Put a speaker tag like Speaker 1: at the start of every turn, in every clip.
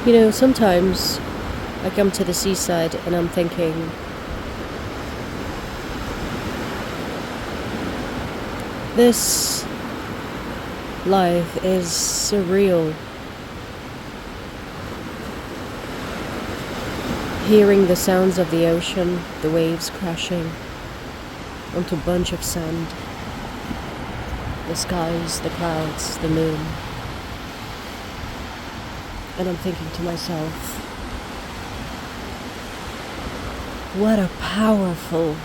Speaker 1: Sometimes I come to the seaside and I'm thinking, this life is surreal. Hearing the sounds of the ocean, the waves crashing onto a bunch of sand, the skies, the clouds, the moon. And I'm thinking to myself, what a powerful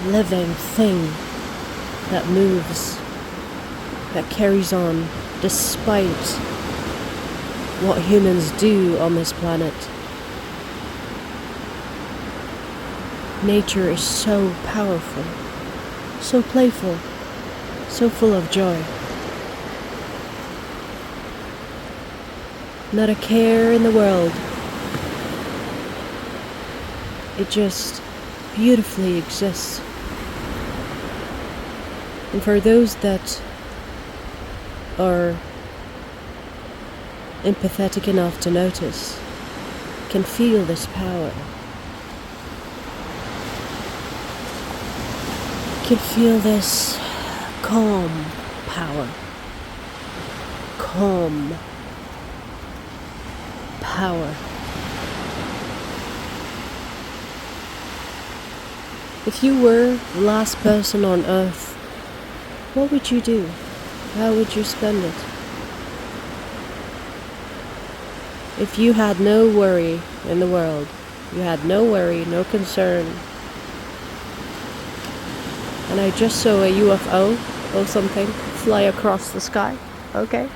Speaker 1: living thing that moves, that carries on despite what humans do on this planet. Nature is so powerful, so playful, so full of joy. Not a care in the world. It just beautifully exists. And for those that are empathetic enough to notice, can feel this power, can feel this calm power, calm power. If you were the last person on Earth, what would you do? How would you spend it? If you had no worry in the world, you had no worry, no concern, and I just saw a UFO or something fly across the sky, okay?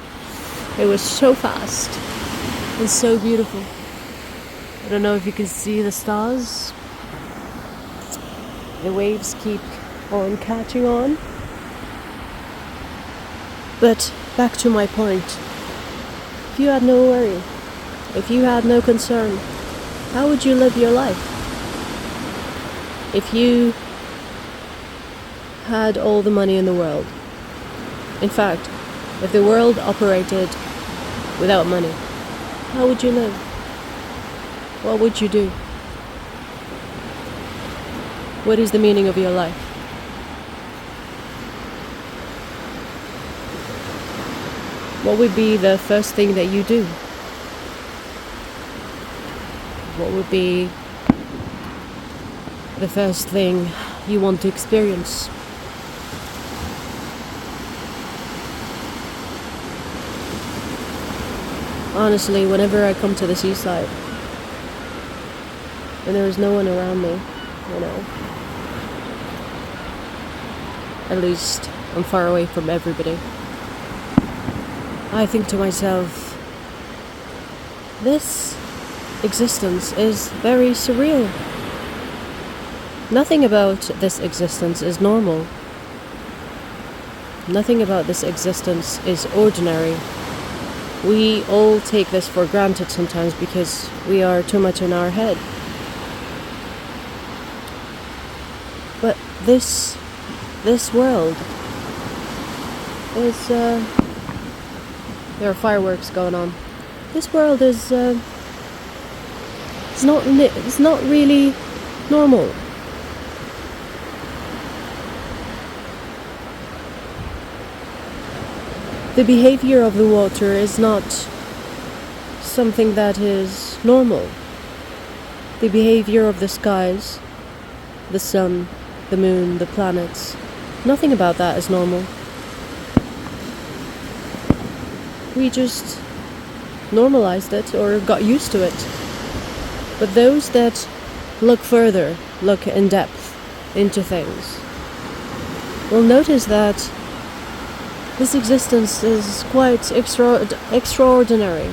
Speaker 1: It was so fast and so beautiful. I don't know if you can see the stars. The waves keep on catching on. But back to my point. If you had no worry, if you had no concern, how would you live your life? If you had all the money in the world. In fact, if the world operated without money, how would you live? What would you do? What is the meaning of your life? What would be the first thing that you do? What would be the first thing you want to experience? Honestly, whenever I come to the seaside and there is no one around me, at least I'm far away from everybody, I think to myself, this existence is very surreal. Nothing about this existence is normal. Nothing about this existence is ordinary. We all take this for granted sometimes because we are too much in our head. But this world is, there are fireworks going on. This world is, it's not really normal. The behavior of the water is not something that is normal. The behavior of the skies, the sun, the moon, the planets, nothing about that is normal. We just normalized it or got used to it. But those that look further, look in depth into things, will notice that this existence is quite extraordinary.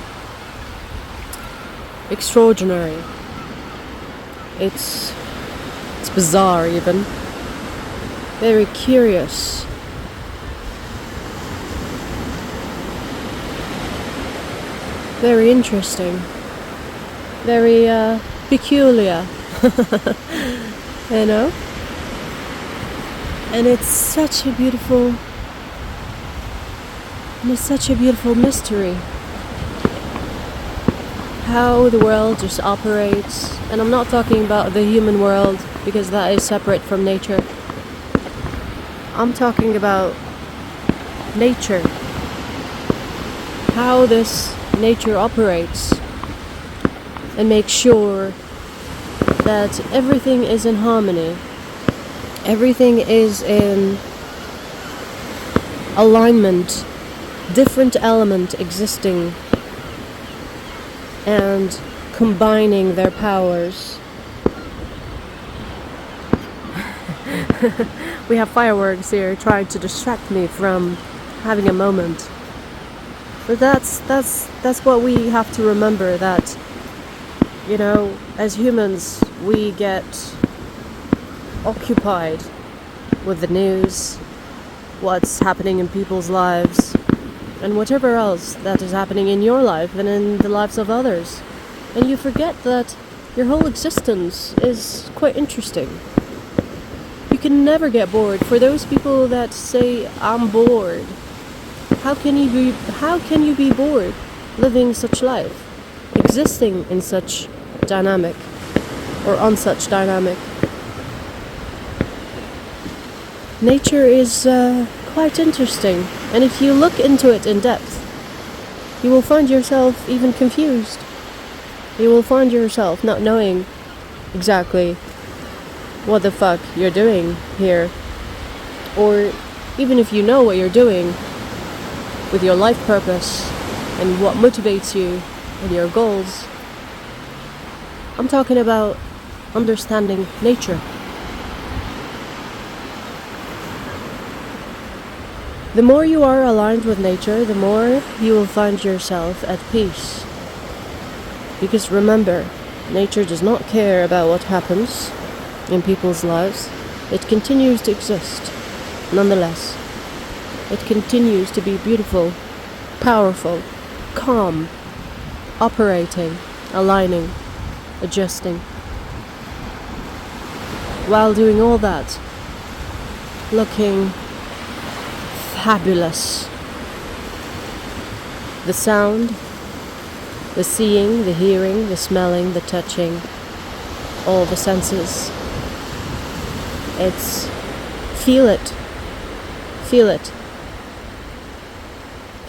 Speaker 1: Extraordinary. It's bizarre even. Very curious. Very interesting. Very peculiar. And it's such a beautiful And it's such a beautiful mystery. How the world just operates. And I'm not talking about the human world, because that is separate from nature. I'm talking about nature. How this nature operates. And makes sure that everything is in harmony. Everything is in alignment. Different element existing and combining their powers. We have fireworks here trying to distract me from having a moment. But that's what we have to remember, that, you know, as humans we get occupied with the news, what's happening in people's lives, and whatever else that is happening in your life and in the lives of others. And you forget that your whole existence is quite interesting. You can never get bored. For those people that say, I'm bored, how can you be bored living such life, existing in such dynamic, or on such dynamic? Nature is quite interesting, and if you look into it in depth, you will find yourself even confused. You will find yourself not knowing exactly what the fuck you're doing here, or even if you know what you're doing with your life purpose and what motivates you and your goals. I'm talking about understanding nature. The more you are aligned with nature, the more you will find yourself at peace. Because remember, nature does not care about what happens in people's lives. It continues to exist, nonetheless. It continues to be beautiful, powerful, calm, operating, aligning, adjusting. While doing all that, looking fabulous. The sound, the seeing, the hearing, the smelling, the touching, all the senses. It's feel it. Feel it.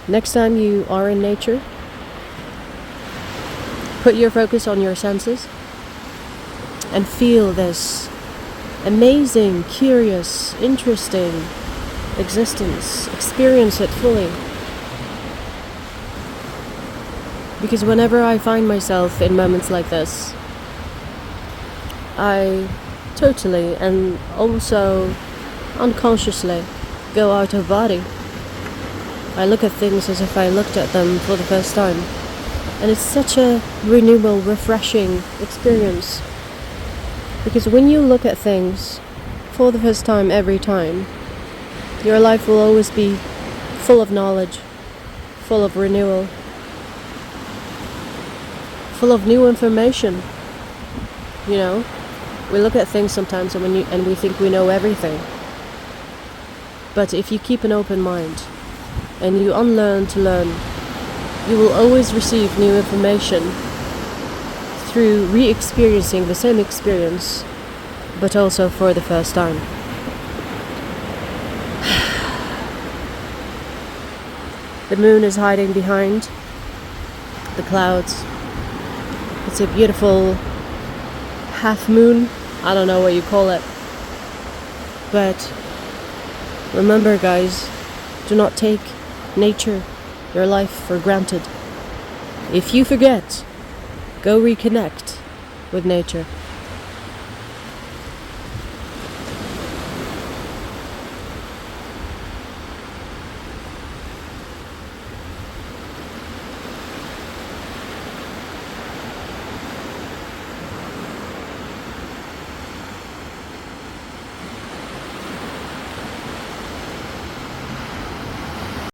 Speaker 1: Next time you are in nature, put your focus on your senses and feel this amazing, curious, interesting existence. Experience it fully. Because whenever I find myself in moments like this, I totally and also unconsciously go out of body. I look at things as if I looked at them for the first time. And it's such a renewal, refreshing experience. Because when you look at things for the first time every time, your life will always be full of knowledge, full of renewal, full of new information. You know, we look at things sometimes and we think we know everything. But if you keep an open mind and you unlearn to learn, you will always receive new information through re-experiencing the same experience, but also for the first time. The moon is hiding behind the clouds. It's a beautiful half moon. I don't know what you call it. But remember, guys, do not take nature, your life, for granted. If you forget, go reconnect with nature.